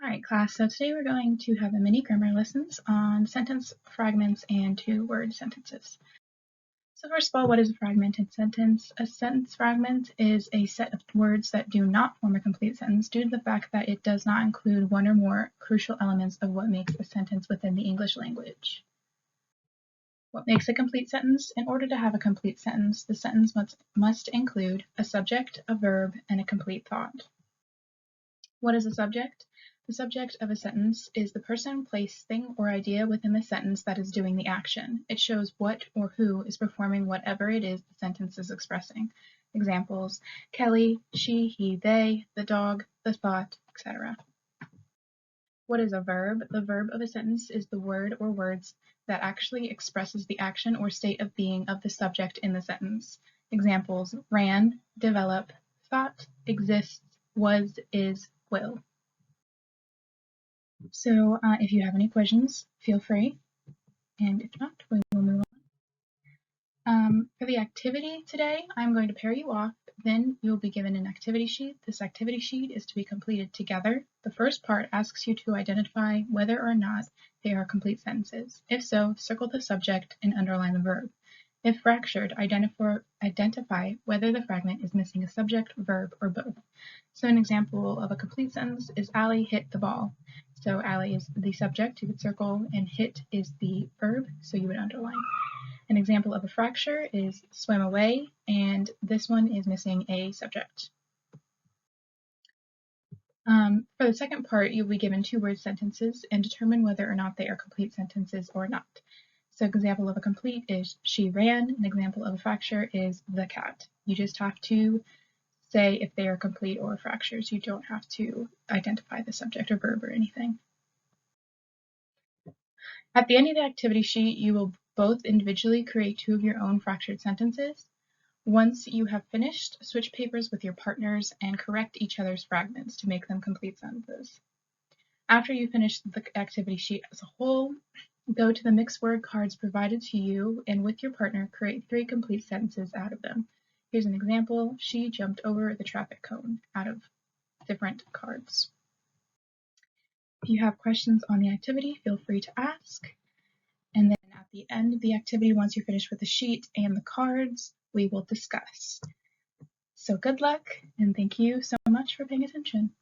All right, class, so today we're going to have a mini grammar lessons on sentence fragments and two-word sentences. So first of all, what is a fragmented sentence? A sentence fragment is a set of words that do not form a complete sentence due to the fact that it does not include one or more crucial elements of what makes a sentence within the English language. What makes a complete sentence? In order to have a complete sentence, the sentence must include a subject, a verb, and a complete thought. What is a subject? The subject of a sentence is the person, place, thing, or idea within the sentence that is doing the action. It shows what or who is performing whatever it is the sentence is expressing. Examples: Kelly, she, he, they, the dog, the thought, etc. What is a verb? The verb of a sentence is the word or words that actually expresses the action or state of being of the subject in the sentence. Examples: ran, develop, thought, exists, was, is, will. So if you have any questions, feel free, and if not, we will move on. For the activity today, I'm going to pair you off, then you'll be given an activity sheet. This activity sheet is to be completed together. The first part asks you to identify whether or not they are complete sentences. If so, circle the subject and underline the verb. If fractured, identify whether the fragment is missing a subject, verb, or both. So an example of a complete sentence is Ali hit the ball. So Ali is the subject, you would circle, and hit is the verb, so you would underline. An example of a fracture is swim away, and this one is missing a subject. For the second part, you'll be given two-word sentences and determine whether or not they are complete sentences or not. So an example of a complete is she ran. An example of a fracture is the cat. You just have to say if they are complete or fractures. You don't have to identify the subject or verb or anything. At the end of the activity sheet, you will both individually create two of your own fractured sentences. Once you have finished, switch papers with your partners and correct each other's fragments to make them complete sentences. After you finish the activity sheet as a whole, go to the mixed word cards provided to you and with your partner create 3 complete sentences out of them. Here's an example: she jumped over the traffic cone, out of different cards. If you have questions on the activity, feel free to ask. And then at the end of the activity, once you're finished with the sheet and the cards, we will discuss. So good luck, and thank you so much for paying attention.